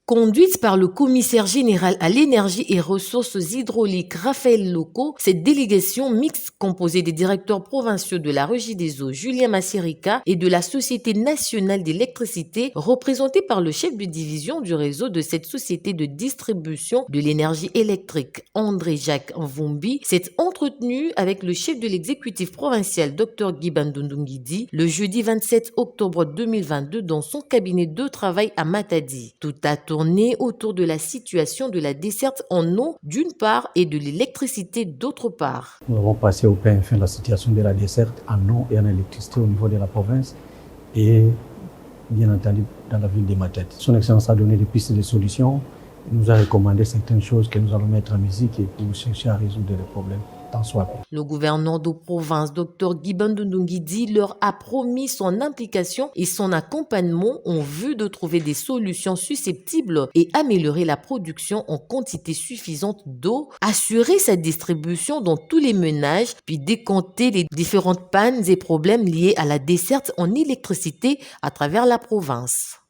Conduite par le commissaire général à l'énergie et ressources hydrauliques Raphaël Loco, cette délégation mixte composée des directeurs provinciaux de la Régie des eaux Julien Masserica et de la Société nationale d'électricité, représentée par le chef de division du réseau de cette société de distribution de l'énergie électrique André-Jacques Mvumbi, s'est entretenue avec le chef de l'exécutif provincial Dr Guy Bandundu-Nguidi le jeudi 27 octobre 2022 dans son cabinet de travail à Matadi. Tout a tourné autour de la situation de la desserte en eau d'une part et de l'électricité d'autre part. Nous avons passé au pain fin la situation de la desserte en eau et en électricité au niveau de la province et bien entendu dans la ville de Matadi. Son Excellence a donné des pistes de solutions, il nous a recommandé certaines choses que nous allons mettre en musique et pour chercher à résoudre les problèmes. Le gouverneur de province, Dr Guy Bandundu-Nguidi, leur a promis son implication et son accompagnement en vue de trouver des solutions susceptibles et améliorer la production en quantité suffisante d'eau, assurer sa distribution dans tous les ménages, puis décompter les différentes pannes et problèmes liés à la desserte en électricité à travers la province.